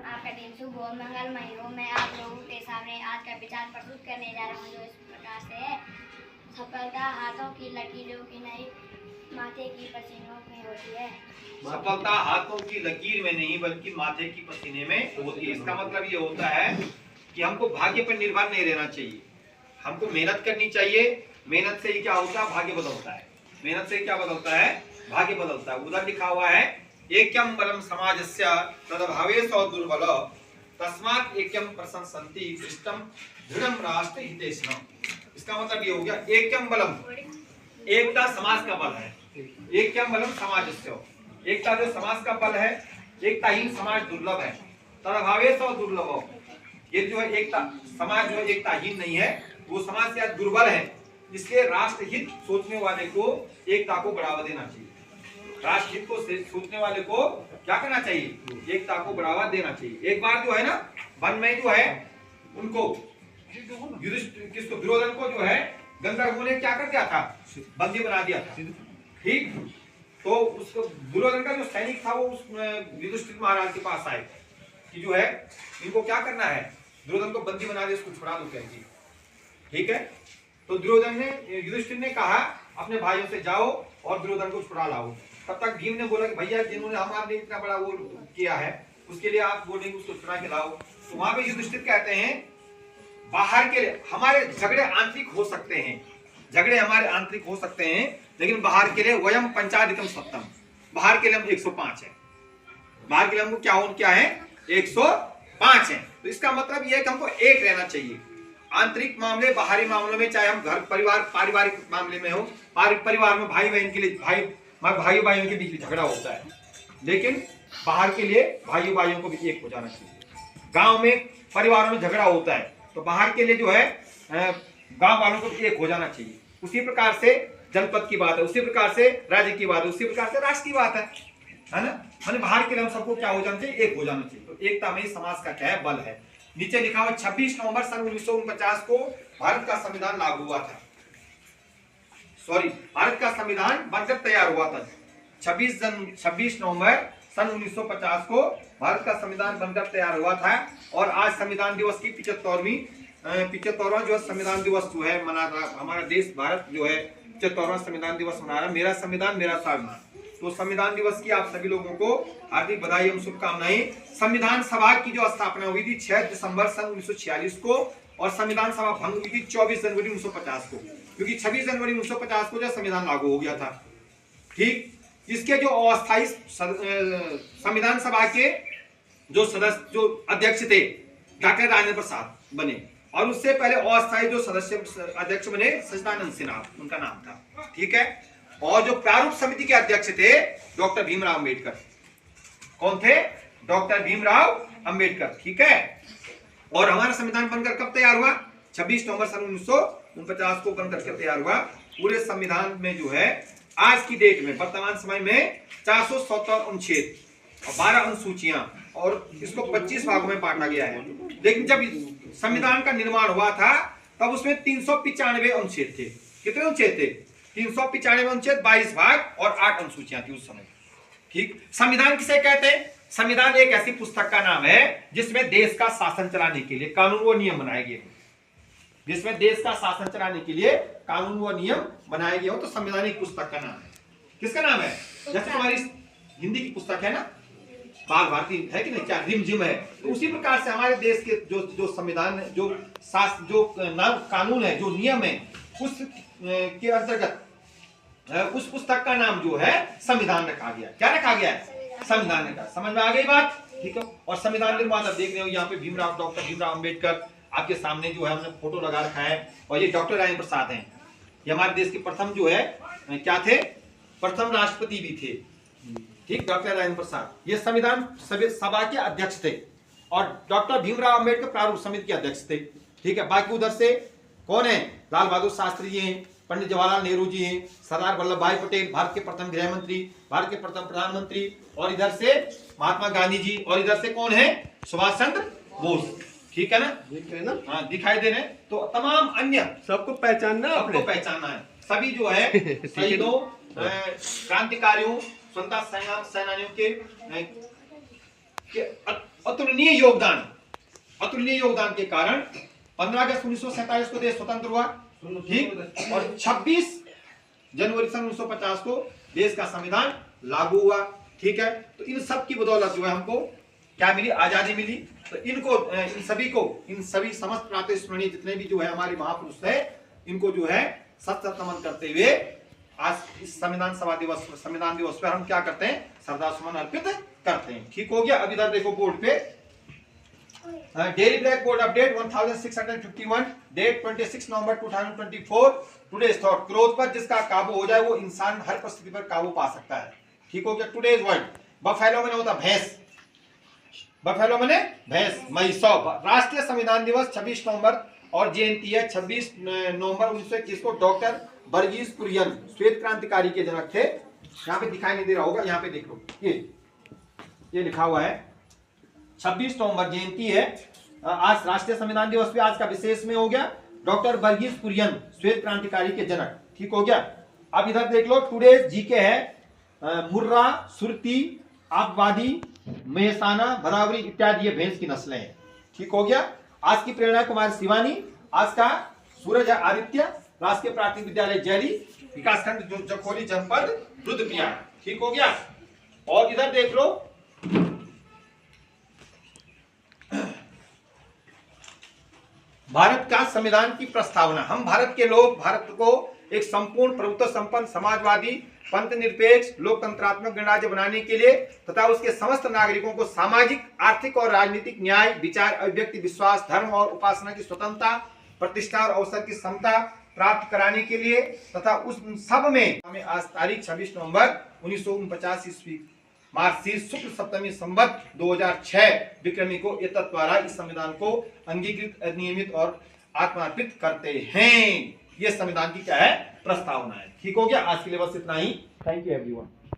आपका दिन शुभ हो, मंगलमय हो। मैं आप लोगों के सामने आज का विचार प्रस्तुत करने जा रहा हूँ, जो इस प्रकार से है। सफलता हाथों की लकीरों की नहीं, माथे की पसीनों में होती है। सफलता हाथों की लकीर में नहीं बल्कि माथे की पसीने में होती है। इसका मतलब ये होता है कि हमको भाग्य पर निर्भर नहीं रहना चाहिए, हमको मेहनत करनी चाहिए। मेहनत से ही क्या होता है, भाग्य बदलता है। मेहनत से क्या बदलता है, भाग्य बदलता है। उधर लिखा हुआ है एकम बलम समाजस्य तदभावे सौ दुर्बल तस्मात् एकम प्रशंसन्ति दृष्टम दृढ़म राष्ट्र हितेशनम। इसका मतलब ये हो गया एकम बलम, एकता समाज का बल है। एकम बलम समाजस्य, एकता जो समाज का बल है। एकताहीन समाज दुर्लभ है। तदभावे सौ दुर्लभ, ये जो है एकता समाज जो एकताहीन नहीं है वो समाज से दुर्बल है। इसलिए राष्ट्र हित सोचने वाले को एकता को बढ़ावा देना चाहिए। राष्ट्र हित को सोचने वाले को क्या करना चाहिए, एकता को बढ़ावा देना चाहिए। एक बार जो है ना वन में जो है उनको किसको, दुर्योधन को जो है गंधर्वों ने क्या कर दिया था, बंदी बना दिया था। ठीक, तो उसको दुर्योधन का जो सैनिक था वो उस युधिष्ठिर महाराज के पास आए कि जो है इनको क्या करना है, दुर्योधन को बंदी बना दे, इसको छुड़ा दो कह। ठीक है, तो दुर्योधन ने, युधिष्ठिर ने कहा अपने भाइयों से जाओ और दुर्योधन को छुड़ा लाओ। तब तक भीम ने बोला कि भैया जिन्होंने हमारे लिए इतना बड़ा वो किया है उसके लिए आप बोलेंगे उसको छुड़ा के लाओ। तो वहां पे युधिष्ठिर कहते हैं बाहर के हमारे झगड़े आंतरिक हो सकते हैं, झगड़े हमारे आंतरिक हो सकते हैं, लेकिन बाहर के लिए वयम पंचाधिकम सप्तम, बाहर के लिए हम 105 है। बाहर के लिए हमको क्या है 105 है। तो इसका मतलब यह है कि हमको एक रहना चाहिए। आंतरिक मामले, बाहरी मामलों में, चाहे हम घर परिवार पारिवारिक मामले में हो, परिवार में भाई बहन के लिए भाई भाइयों के बीच झगड़ा होता है, लेकिन बाहर के लिए भाई भाइयों को भी एक हो जाना चाहिए। गांव में परिवारों में झगड़ा होता है तो बाहर के लिए जो है गांव वालों को एक हो जाना चाहिए। उसी प्रकार से जनपद की बात है, उसी प्रकार से राज्य की बात है, उसी प्रकार से राष्ट्र की बात है ना। मैंने बाहर के लिए हम सबको क्या हो जाना चाहिए, एक हो जाना चाहिए। तो एकता में समाज का क्या है, बल है। नीचे लिखा हुआ 26 नवंबर सन 1949 को भारत का संविधान लागू हुआ था। भारत का संविधान बनकर तैयार हुआ था। 26 नवंबर सन 1950 को भारत का संविधान बनकर तैयार हुआ था। और आज संविधान दिवस की 75वां जो संविधान दिवस जो है मना रहा हमारा देश भारत जो है 75वां संविधान दिवस मना रहा। मेरा संविधान मेरा स्वाभिमान। तो संविधान दिवस की आप सभी लोगों को हार्दिक बधाई एवं शुभकामनाएं। संविधान सभा की जो स्थापना हुई थी 6 दिसंबर सन 1946 को, और संविधान सभा भंग हुई थी 24 जनवरी 1950 को, क्योंकि 26 जनवरी 1950 को जो संविधान लागू हो गया था। ठीक, इसके जो अस्थायी संविधान सभा के जो सदस्य जो अध्यक्ष थे डॉक्टर राजेंद्र प्रसाद बने, और उससे पहले अस्थायी जो सदस्य अध्यक्ष बने सच्चिदानंद सिन्हा उनका नाम था। ठीक है, और जो प्रारूप समिति के अध्यक्ष थे डॉक्टर भीमराव अंबेडकर। कौन थे, डॉक्टर भीमराव अंबेडकर। ठीक है, और हमारा संविधान बनकर कब तैयार हुआ, 26 नवंबर सन 1949 को बनकर तैयार हुआ। पूरे संविधान में जो है आज की डेट में वर्तमान समय में 470 अनुच्छेद और 12 अनुसूचियां, और इसको 25 भागों में बांटा गया है। लेकिन जब संविधान का निर्माण हुआ था तब उसमें 395 अनुच्छेद थे। कितने अनुच्छेद थे, 395 अनुच्छेद, 22 भाग और 8 अनुसूचियां थी उस समय। ठीक, संविधान किसे कहते हैं, संविधान एक ऐसी पुस्तक का नाम है जिसमें देश का शासन चलाने के लिए कानून व नियम बनाए गए हो, जिसमें देश का शासन चलाने के लिए कानून व नियम बनाए गए हो। तो संविधान एक पुस्तक का नाम है। किसका नाम है, जैसे तुम्हारी हिंदी की पुस्तक है ना बाल भारती है कि नहीं, क्या रिमझिम है, तो उसी प्रकार से हमारे देश के जो संविधान जो कानून है, जो नियम है, उस के अंतर्गत उस पुस्तक का नाम जो है संविधान रखा गया। क्या रखा गया है, संविधान रखा। समझ में आ गई बात। ठीक है, और संविधान निर्माता देख रहे हो यहाँ पे डॉक्टर भीमराव अंबेडकर आपके सामने जो है हमने फोटो लगा रखा है, और ये डॉक्टर राजेंद्र प्रसाद हैं। ये हमारे देश के प्रथम जो है क्या थे, प्रथम राष्ट्रपति भी थे। ठीक, डॉक्टर राजेंद्र प्रसाद ये संविधान सभा के अध्यक्ष थे, और डॉक्टर भीमराव अंबेडकर प्रारूप समिति के अध्यक्ष थे। ठीक है, बाकी उधर से कौन है, लाल बहादुर शास्त्री जी हैं, पंडित जवाहरलाल नेहरू जी हैं, सरदार वल्लभ भाई पटेल भारत के प्रथम गृह मंत्री, भारत के प्रथम प्रधानमंत्री, और इधर से महात्मा गांधी जी, और इधर से कौन है, सुभाष चंद्र बोस। ठीक है ना, हाँ दिखाई दे रहे हैं। तो तमाम अन्य सबको पहचानना है। सभी जो है शहीदों, क्रांतिकारियों, स्वतंत्रता सेनानियों के अतुलनीय योगदान के कारण 15 अगस्त 1947 को देश स्वतंत्र हुआ, ठीक, और 26 जनवरी सन 1950 को देश का संविधान लागू हुआ, ठीक है। तो इन सब की बदौलत जो है हमको क्या मिली, आजादी मिली। तो इन सभी समस्त प्रातःस्मरणीय जितने भी जो है हमारे महापुरुष है, इनको जो है सत नमन करते हुए आज इस संविधान दिवस पर हम क्या करते हैं, श्रद्धासुमन अर्पित करते हैं, ठीक हो गया। अब इधर देखो बोर्ड पे daily black board update 1651 date 26 नवंबर 2024। टुडेज थॉट, क्रोध पर जिसका काबू हो जाए वो इंसान हर परिस्थिति पर काबू पा सकता है, ठीक हो गया। टुडेज वर्ड, बफेलो मैंने होता भैंस, बफेलो मैंने भैंस, महिषौ। राष्ट्रीय संविधान दिवस 26 नवंबर और जयंती है 26 नवंबर 1921 को। डॉक्टर वर्गीस कुरियन श्वेत क्रांतिकारी के जनक थे। यहाँ पे दिखाई नहीं दे रहा होगा, यहाँ पे देख लो, ये लिखा हुआ है 26 नवंबर जयंती है आज, राष्ट्रीय संविधान दिवस भी आज का विशेष में हो गया। डॉक्टर वर्गीस कुरियन श्वेत क्रांतिकारी के जनक, ठीक हो गया। अब इधर देख लो टुडे जीके है मुर्रा, सुरती, आपवादी, मेहसाना, भरावरी इत्यादि ये भैंस की नस्लें हैं, ठीक हो गया। आज की प्रेरणा कुमार शिवानी, आज का सूरज है आदित्य, राजकीय प्राथमिक विद्यालय जैली, विकासखंड जखोली, जनपद रुद्रप्रयाग, ठीक हो गया। और इधर देख लो भारत का संविधान की प्रस्तावना। हम भारत के लोग भारत को एक संपूर्ण प्रभुत्व संपन्न समाजवादी पंथ निरपेक्ष लोकतंत्रात्मक गणराज्य बनाने के लिए तथा उसके समस्त नागरिकों को सामाजिक, आर्थिक और राजनीतिक न्याय, विचार, अभिव्यक्ति, विश्वास, धर्म और उपासना की स्वतंत्रता, प्रतिष्ठा और अवसर की समता प्राप्त कराने के लिए तथा उस सब में हमें आज तारीख 26 नवंबर 1949 ईस्वी मार्गशीर्ष शुक्ल सप्तमी संवत 2006 विक्रमी को एतत् द्वारा इस संविधान को अंगीकृत, नियमित और आत्मार्पित करते हैं। ये संविधान की क्या है, प्रस्तावना है, ठीक हो गया। आज के लिए बस इतना ही। Thank you everyone.